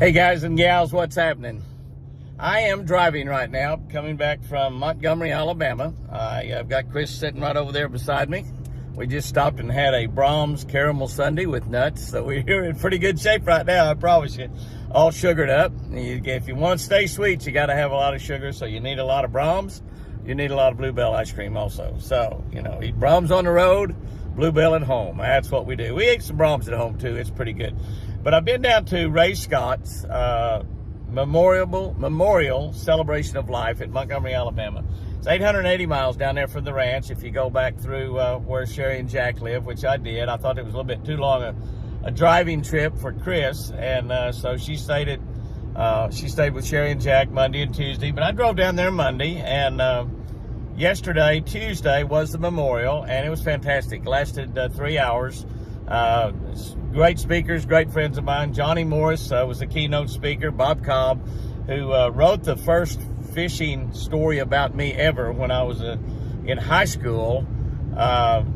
Hey guys and gals, what's happening? I am driving right now, coming back from Montgomery, Alabama. I've got Chris sitting right over there beside me. We just stopped and had a Brahms caramel sundae with nuts, so we're in pretty good shape right now, I promise you. All sugared up. If you want to stay sweet, you got to have a lot of sugar, so you need a lot of Brahms. You need a lot of Bluebell ice cream also. So, eat Brahms on the road, Bluebell at home. That's what we do. We ate some Brahms at home too. It's pretty good. But I've been down to Ray Scott's memorial celebration of life at Montgomery, Alabama. It's 880 miles down there from the ranch. If you go back through where Sherry and Jack live, which I did, I thought it was a little bit too long a driving trip for Chris, and so she stayed with Sherry and Jack Monday and Tuesday. But I drove down there Monday, and yesterday, Tuesday, was the memorial, and it was fantastic. It lasted 3 hours. Great speakers, great friends of mine. Johnny Morris was the keynote speaker. Bob Cobb, who wrote the first fishing story about me ever when I was in high school,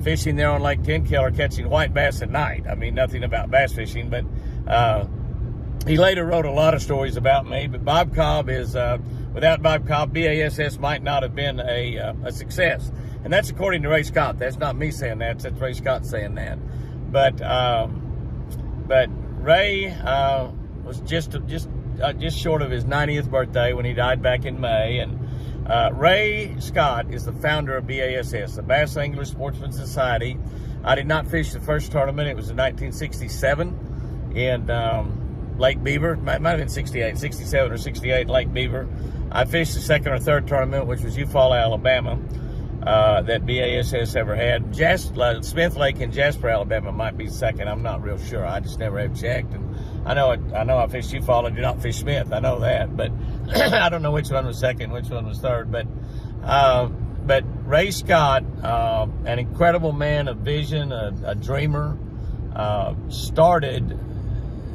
fishing there on Lake Tenkiller, catching white bass at night. I mean, nothing about bass fishing, but he later wrote a lot of stories about me. But Bob Cobb is, without Bob Cobb, BASS might not have been a success. And that's according to Ray Scott. That's not me saying that. That's Ray Scott saying that. But Ray was just short of his 90th birthday when he died back in May. And Ray Scott is the founder of BASS, the Bass Angler Sportsman Society. I did not fish the first tournament. It was in 1967 in Lake Beaver. Might have been 67 or 68, Lake Beaver. I fished the second or third tournament, which was Eufaula, Alabama. That BASS ever had. Smith Lake in Jasper, Alabama might be second. I'm not real sure. I just never have checked. And I know I fished Eufaula, did not fish Smith. I know that, but I don't know which one was second, which one was third. But Ray Scott, an incredible man of vision, a dreamer,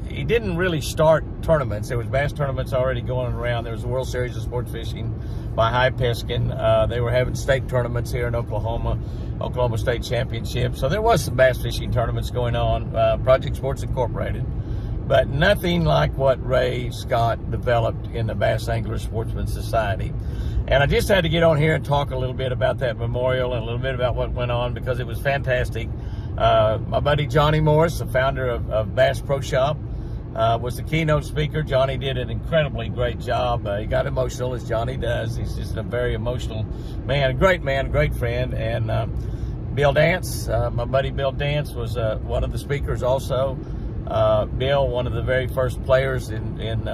he didn't really start tournaments. There was bass tournaments already going around. There was the World Series of Sports Fishing by High Peskin. They were having state tournaments here in Oklahoma State Championship. So there was some bass fishing tournaments going on, Project Sports Incorporated. But nothing like what Ray Scott developed in the Bass Angler Sportsman Society. And I just had to get on here and talk a little bit about that memorial and a little bit about what went on because it was fantastic. My buddy Johnny Morris, the founder of Bass Pro Shop, was the keynote speaker. Johnny did an incredibly great job. He got emotional, as Johnny does. He's just a very emotional man, a great friend. And Bill Dance, my buddy Bill Dance, was one of the speakers also. Bill, one of the very first players in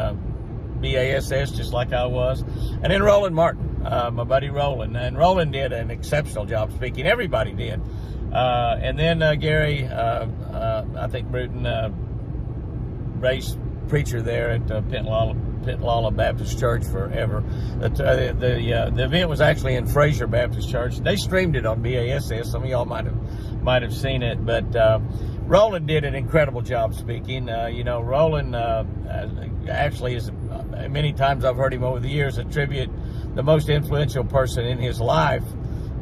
BASS, just like I was. And then Roland Martin, my buddy Roland. And Roland did an exceptional job speaking. Everybody did. And then Gary, I think Bruton, Ray's preacher there at Pentlala Baptist Church forever. The event was actually in Fraser Baptist Church. They streamed it on BASS. Some of y'all might have seen it, but Roland did an incredible job speaking. Roland actually is, many times I've heard him over the years attribute the most influential person in his life,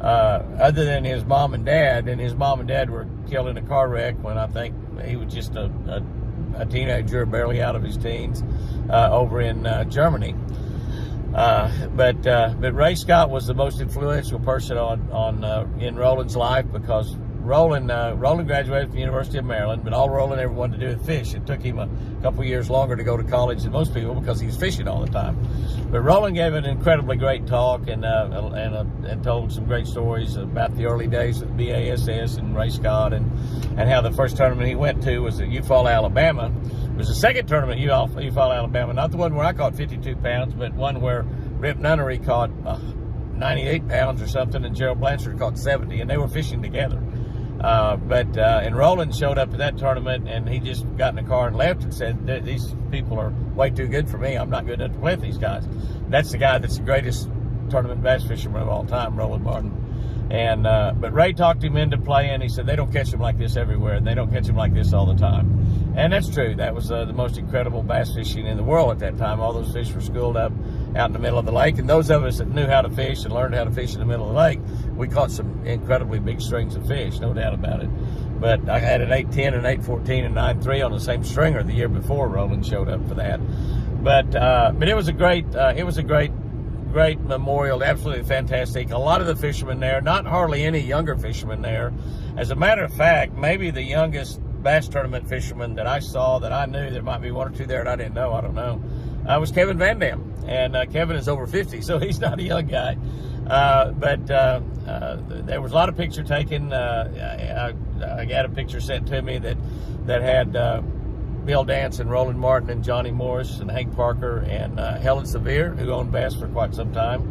other than his mom and dad. And his mom and dad were killed in a car wreck when I think he was just a teenager, barely out of his teens, over in Germany. But Ray Scott was the most influential person in Roland's life because Roland graduated from the University of Maryland, but all Roland ever wanted to do was fish. It took him a couple years longer to go to college than most people because he was fishing all the time. But Roland gave an incredibly great talk and told some great stories about the early days of BASS and Ray Scott and how the first tournament he went to was at Eufaula, Alabama. It was the second tournament at Eufaula, Alabama, not the one where I caught 52 pounds, but one where Rip Nunnery caught 98 pounds or something and Gerald Blanchard caught 70, and they were fishing together. And Roland showed up to that tournament, and he just got in the car and left and said, these people are way too good for me. I'm not good enough to play with these guys. That's the guy that's the greatest tournament bass fisherman of all time, Roland Martin. But Ray talked him into playing. He said they don't catch them like this everywhere, and they don't catch them like this all the time. And that's true. That was the most incredible bass fishing in the world at that time. All those fish were schooled up out in the middle of the lake. And those of us that knew how to fish and learned how to fish in the middle of the lake, we caught some incredibly big strings of fish, no doubt about it. But I had an 8.10 and 8.14 and 9.3 on the same stringer the year before Roland showed up for that. But it was a great memorial, absolutely fantastic. A lot of the fishermen there, not hardly any younger fishermen there. As a matter of fact, maybe the youngest bass tournament fisherman that I saw, that I knew, there might be one or two there and I didn't know, I don't know, was Kevin Van Dam. And Kevin is over 50, so he's not a young guy. But there was a lot of picture taken. I got a picture sent to me that had Bill Dance and Roland Martin and Johnny Morris and Hank Parker and Helen Sevier, who owned bass for quite some time,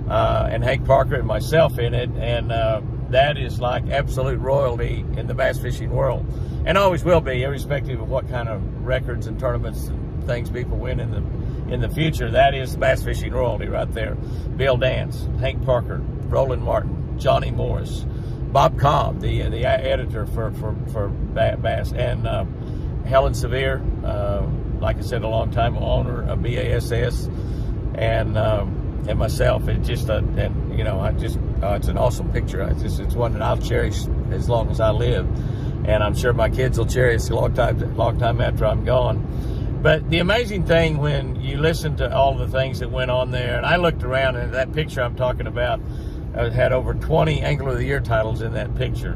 and Hank Parker and myself in it. And that is like absolute royalty in the bass fishing world, and always will be, irrespective of what kind of records and tournaments and things people win in the future. That is bass fishing royalty right there. Bill Dance, Hank Parker, Roland Martin, Johnny Morris, Bob Cobb, the editor for Bass, and Helen Sevier, like I said, a long time owner of BASS, and myself. It just it's an awesome picture. It's one that I'll cherish as long as I live, and I'm sure my kids will cherish a long time after I'm gone. But the amazing thing, when you listen to all the things that went on there, and I looked around, and that picture I'm talking about had over 20 Angler of the Year titles in that picture.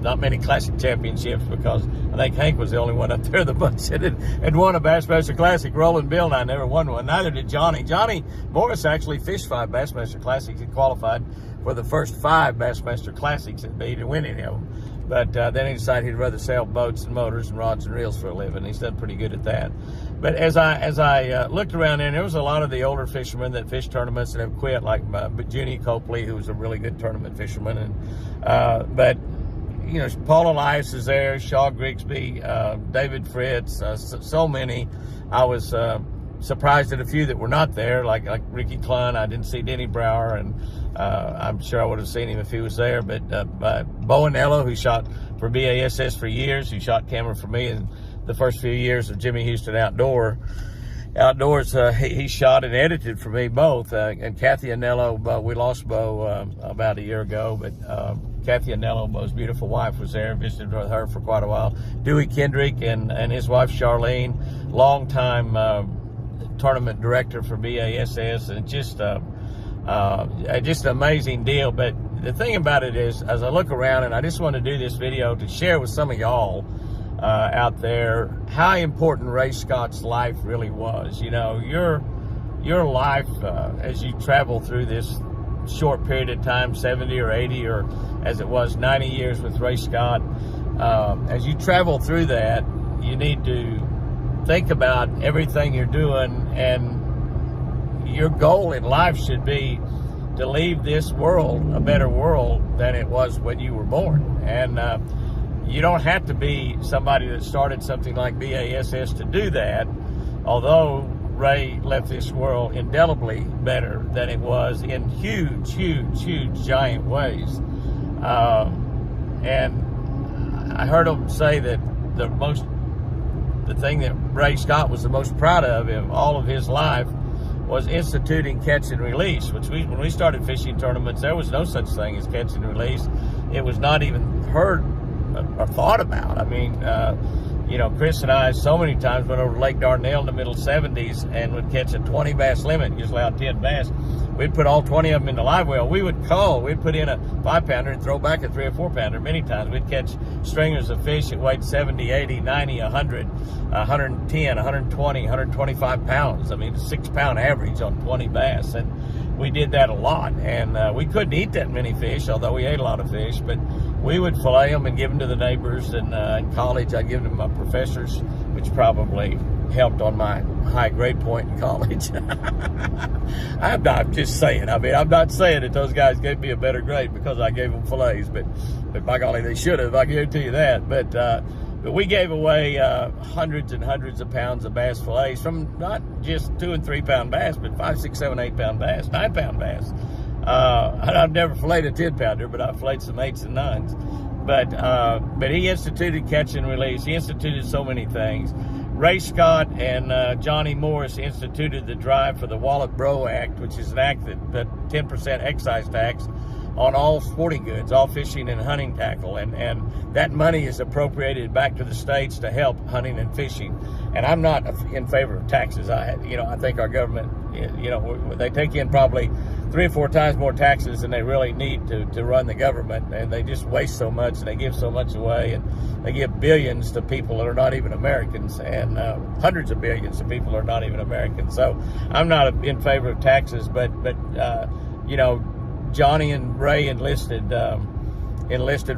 Not many Classic championships, because I think Hank was the only one up there, the bunch that had won a Bassmaster Classic. Roland, Bill, and I never won one. Neither did Johnny. Johnny Morris actually fished 5 Bassmaster Classics. He qualified for the first 5 Bassmaster Classics, but he didn't win any of them. But then he decided he'd rather sail boats and motors and rods and reels for a living. He's done pretty good at that. But as I looked around there was a lot of the older fishermen that fished tournaments and have quit, like Junie Copley, who was a really good tournament fisherman. And but you know, Paul Elias is there, Shaw Grigsby, David Fritz, so many. I was surprised at a few that were not there, like Ricky Clunn. I didn't see Denny Brower, and I'm sure I would have seen him if he was there. But Bo Anello, who shot for BASS for years, who shot camera for me in the first few years of Jimmy Houston Outdoors, he shot and edited for me both. And Kathy Anello, we lost Bo about a year ago, but Kathy Anello, Bo's beautiful wife, was there, visited with her for quite a while. Dewey Kendrick and his wife Charlene, longtime tournament director for BASS, and just an amazing deal. But the thing about it is, as I look around, and I just want to do this video to share with some of y'all out there how important Ray Scott's life really was. You know, your life as you travel through this short period of time, 70 or 80, or as it was 90 years with Ray Scott, as you travel through that, you need to think about everything you're doing, and your goal in life should be to leave this world a better world than it was when you were born. And you don't have to be somebody that started something like BASS to do that, although Ray left this world indelibly better than it was in huge, giant ways. And I heard him say that the thing that Ray Scott was the most proud of in all of his life was instituting catch and release, which when we started fishing tournaments, there was no such thing as catch and release. It was not even heard or thought about. I mean, you know, Chris and I so many times went over to Lake Dardanelle in the middle 70s and would catch a 20 bass limit, usually out 10 bass. We'd put all 20 of them in the live well. We would cull. We'd put in a 5-pounder and throw back a 3 or 4-pounder. Many times we'd catch stringers of fish that weighed 70, 80, 90, 100, 110, 120, 125 pounds. I mean, a 6-pound average on 20 bass. And we did that a lot. And we couldn't eat that many fish, although we ate a lot of fish. But we would fillet them and give them to the neighbors. And in college, I'd give them to my professors, which probably helped on my high grade point in college. I'm just saying. I mean, I'm not saying that those guys gave me a better grade because I gave them fillets, but by golly, they should have. I guarantee you that. But we gave away hundreds and hundreds of pounds of bass fillets from not just 2 and 3 pound bass, but 5, 6, 7, 8 pound bass, 9 pound bass. I've never filleted a 10 pounder, but I've filleted some 8s and 9s. But he instituted catch and release. He instituted so many things. Ray Scott and Johnny Morris instituted the drive for the Wallet Bro Act, which is an act that 10% excise tax on all sporting goods, all fishing and hunting tackle, and that money is appropriated back to the states to help hunting and fishing. And I'm not in favor of taxes. I think our government, they take in probably 3 or 4 times more taxes than they really need to run the government, and they just waste so much, and they give so much away, and they give billions to people that are not even Americans, and hundreds of billions to people that are not even Americans. So I'm not in favor of taxes, but Johnny and Ray enlisted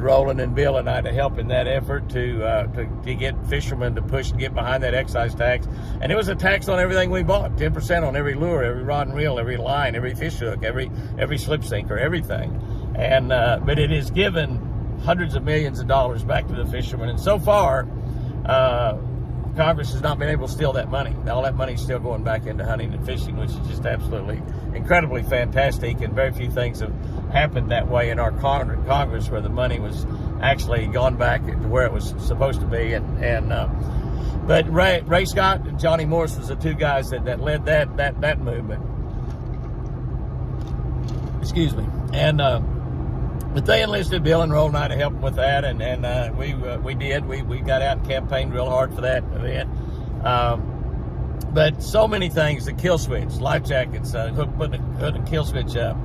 Roland and Bill and I to help in that effort to get fishermen to push and get behind that excise tax. And it was a tax on everything we bought, 10% on every lure, every rod and reel, every line, every fish hook, every slip sinker, everything. And but it has given hundreds of millions of dollars back to the fishermen. And so far, Congress has not been able to steal that money. All that money is still going back into hunting and fishing, which is just absolutely incredibly fantastic. And very few things have happened that way in our Congress, where the money was actually gone back to where it was supposed to be. But Ray Scott and Johnny Morris was the 2 guys that led that movement. Excuse me. And but they enlisted Bill and Roland and I to help them with that, and we did. We got out and campaigned real hard for that event. But so many things, the kill switch, life jackets, putting a kill switch up.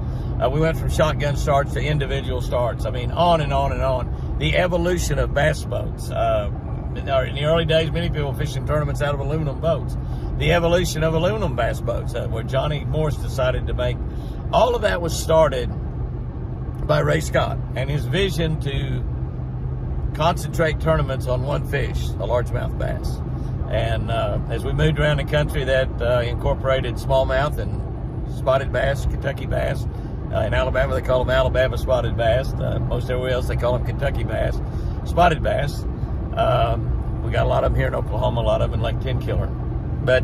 We went from shotgun starts to individual starts. I mean, on and on and on. The evolution of bass boats. In the early days, many people fishing tournaments out of aluminum boats. The evolution of aluminum bass boats, where Johnny Morris decided to make. All of that was started by Ray Scott and his vision to concentrate tournaments on one fish, a largemouth bass. And as we moved around the country, that incorporated smallmouth and spotted bass, Kentucky bass. In Alabama, they call them Alabama spotted bass. Most everywhere else, they call them Kentucky bass, spotted bass. We got a lot of them here in Oklahoma, a lot of them in Lake Tenkiller. But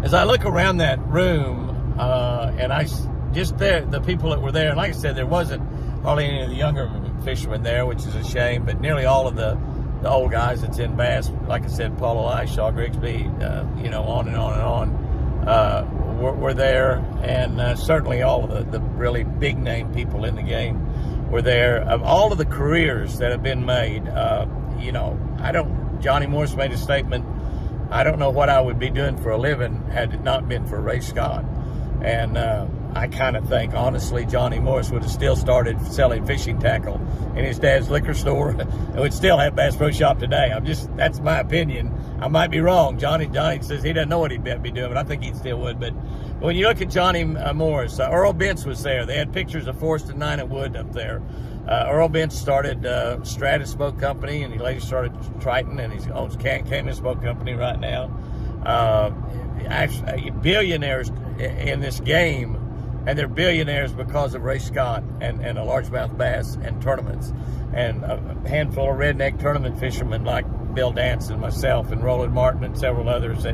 as I look around that room, and the people that were there, and like I said, there wasn't hardly any of the younger fishermen there, which is a shame, but nearly all of the old guys that's in bass, like I said, Paul Elias, Shaw Grigsby, on and on and on, were there, and certainly all of the really big name people in the game were there. Of all of the careers that have been made, Johnny Morris made a statement, I don't know what I would be doing for a living had it not been for Ray Scott. And I kind of think, honestly, Johnny Morris would have still started selling fishing tackle in his dad's liquor store and would still have Bass Pro Shop today. That's my opinion. I might be wrong. Johnny says he doesn't know what he'd be doing, but I think he still would. But when you look at Johnny Morris, Earl Bentz was there. They had pictures of Forrest and Nina Wood up there. Earl Bentz started Stratus Smoke Company, and he later started Triton, and he owns Cayman Smoke Company right now. Actually, billionaires in this game, and they're billionaires because of Ray Scott and a largemouth bass and tournaments, and a handful of redneck tournament fishermen like Bill Dance and myself and Roland Martin and several others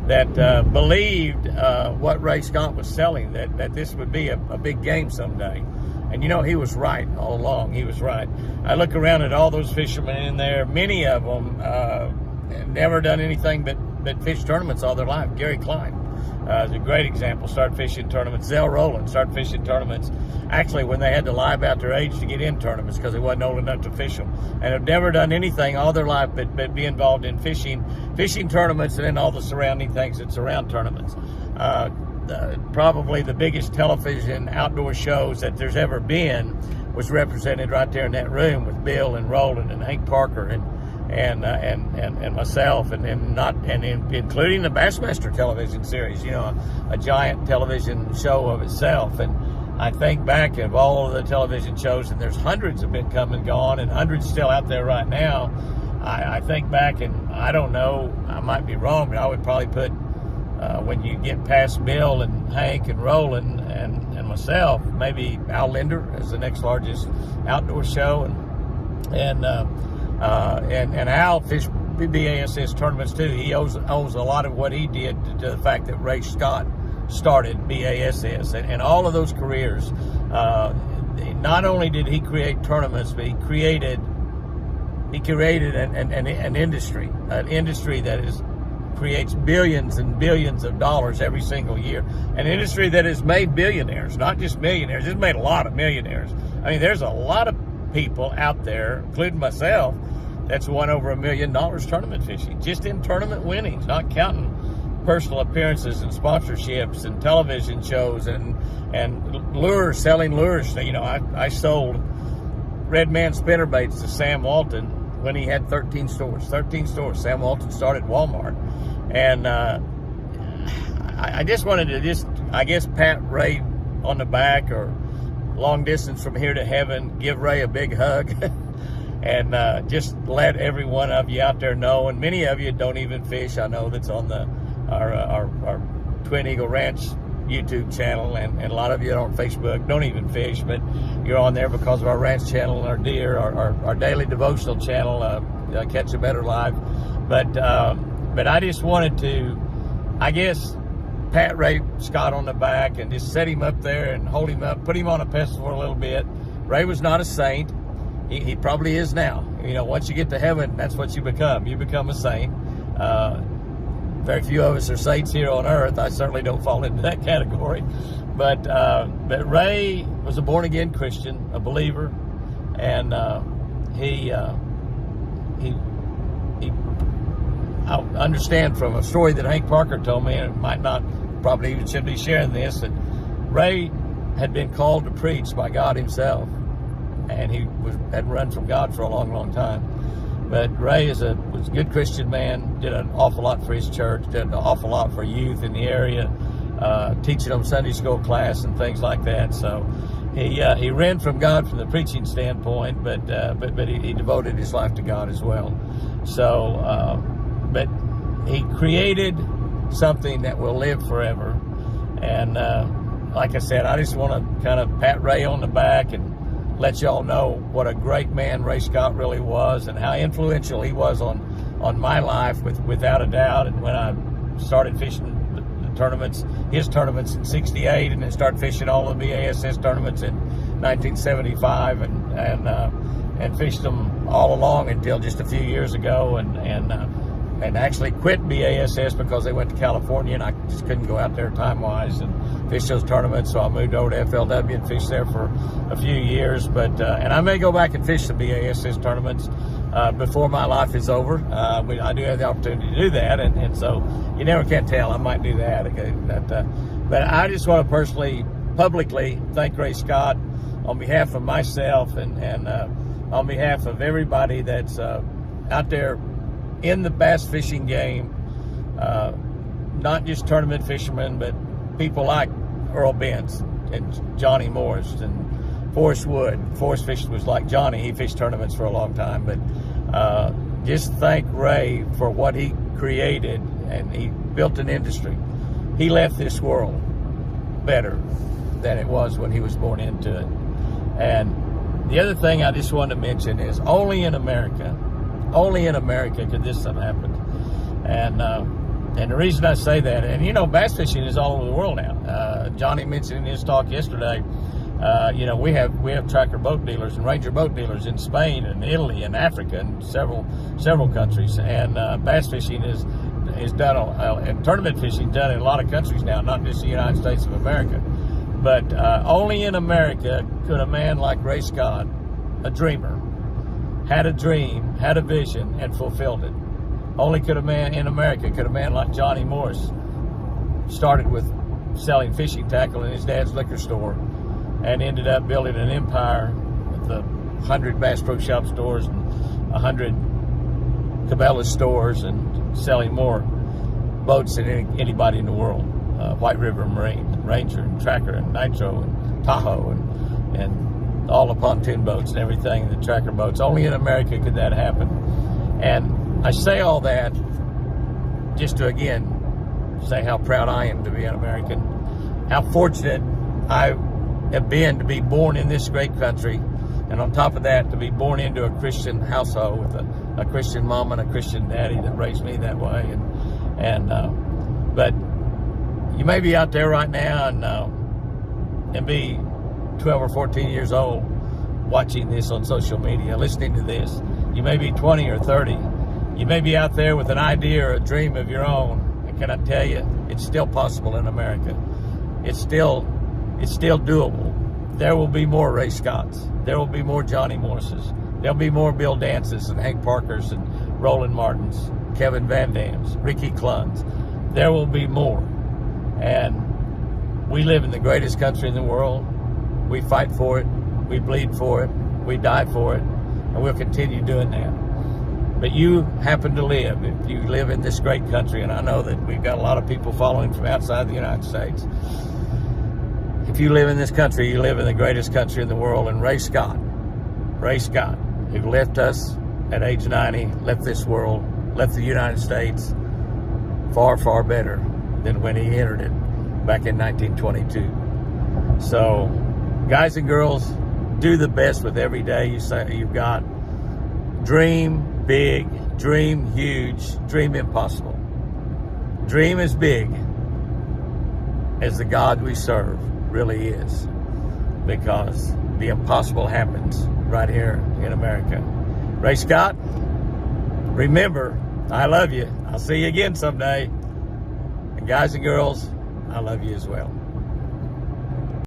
that believed what Ray Scott was selling, that this would be a big game someday. And he was right all along. He was right. I look around at all those fishermen in there. Many of them have never done anything but fish tournaments all their life. Gary Klein is a great example. Started fishing tournaments. Zell Rowland started fishing tournaments actually when they had to lie about their age to get in tournaments because they wasn't old enough to fish them, and have never done anything all their life but be involved in fishing tournaments and then all the surrounding things that surround tournaments. Probably the biggest television outdoor shows that there's ever been was represented right there in that room with Bill and Roland and Hank Parker and myself, and including the Bassmaster television series, a giant television show of itself. And I think back of all of the television shows, and there's hundreds have been come and gone, and hundreds still out there right now. I think back, and I don't know, I might be wrong, but I would probably put when you get past Bill and Hank and Roland and myself, maybe Al Linder as the next largest outdoor show, and Al fished BASS tournaments too. He owes a lot of what he did to the fact that Ray Scott started BASS, and all of those careers. Not only did he create tournaments, but he created an industry that is creates billions and billions of dollars every single year. An industry that has made billionaires, not just millionaires. It's made a lot of millionaires. I mean, there's a lot of people out there, including myself, that's won over $1 million tournament fishing, just in tournament winnings, not counting personal appearances and sponsorships and television shows and lures, selling lures. You know, I sold Red Man spinnerbaits to Sam Walton when he had 13 stores. 13 stores. Sam Walton started Walmart. And I just wanted to I guess, pat Ray on the back, or long distance from here to heaven, give Ray a big hug. And just let every one of you out there know, and many of you don't even fish. I know that's on our Twin Eagle Ranch YouTube channel, and a lot of you on Facebook don't even fish, but you're on there because of our ranch channel, our deer, our daily devotional channel, Catch a Better Life. But I just wanted to, I guess, pat Ray Scott on the back and just set him up there and hold him up, put him on a pedestal for a little bit. Ray was not a saint. He probably is now. You know, once you get to heaven, that's what you become. You become a saint. Very few of us are saints here on earth. I certainly don't fall into that category. But Ray was a born-again Christian, a believer, and I understand from a story that Hank Parker told me, and it might not, probably even should be sharing this, that Ray had been called to preach by God himself, and he had run from God for a long, long time. But Ray was a good Christian man, did an awful lot for his church, did an awful lot for youth in the area, teaching them Sunday school class and things like that. So he ran from God from the preaching standpoint, but he devoted his life to God as well. So, but he created something that will live forever. And like I said, I just want to kind of pat Ray on the back and let y'all know what a great man Ray Scott really was, and how influential he was on my life, without a doubt. And when I started fishing the tournaments, his tournaments in '68, and then started fishing all of the BASS tournaments in 1975, and fished them all along until just a few years ago, and actually quit BASS because they went to California, and I just couldn't go out there time-wise and fish those tournaments. So I moved over to FLW and fished there for a few years. But and I may go back and fish the BASS tournaments before my life is over. I do have the opportunity to do that, and so you never can tell. I might do that. Okay? But I just want to personally, publicly thank Ray Scott on behalf of myself and on behalf of everybody that's out there in the bass fishing game, not just tournament fishermen, but people like Earl Benz and Johnny Morris and Forrest Wood. Forrest fishing was like Johnny. He fished tournaments for a long time. But just thank Ray for what he created, and he built an industry. He left this world better than it was when he was born into it. And the other thing I just wanted to mention is only in America could this have happened. And the reason I say that, and you know, bass fishing is all over the world now. Johnny mentioned in his talk yesterday, you know, we have tracker boat dealers and Ranger boat dealers in Spain and Italy and Africa and several countries. And bass fishing is done, and tournament fishing done in a lot of countries now, not just the United States of America. But only in America could a man like Ray Scott, a dreamer, had a dream, had a vision, and fulfilled it. Only could a man in America, could a man like Johnny Morris, started with selling fishing tackle in his dad's liquor store and ended up building an empire with 100 Bass Pro Shop stores and 100 Cabela's stores, and selling more boats than anybody in the world. White River Marine, and Ranger, and Tracker, and Nitro, and Tahoe, and all the pontoon boats and everything, the tracker boats. Only in America could that happen. And I say all that just to, again, say how proud I am to be an American, how fortunate I have been to be born in this great country, and on top of that, to be born into a Christian household with a Christian mom and a Christian daddy that raised me that way. But you may be out there right now and be 12 or 14 years old watching this on social media, listening to this. You may be 20 or 30. You may be out there with an idea or a dream of your own, and can I tell you, it's still possible in America. It's still doable. There will be more Ray Scotts. There will be more Johnny Morses. There'll be more Bill Dances and Hank Parkers and Roland Martins, Kevin Van Dams, Ricky Cluns. There will be more. And we live in the greatest country in the world. We fight for it. We bleed for it. We die for it. And we'll continue doing that. But you happen to live, if you live in this great country, and I know that we've got a lot of people following from outside the United States. If you live in this country, you live in the greatest country in the world. And Ray Scott, who left us at age 90, left this world, left the United States far, far better than when he entered it back in 1922. So, guys and girls, do the best with every day you've got. Dream big, dream huge, dream impossible. Dream as big as the God we serve really is, because the impossible happens right here in America. Ray Scott, remember, I love you. I'll see you again someday. And guys and girls, I love you as well.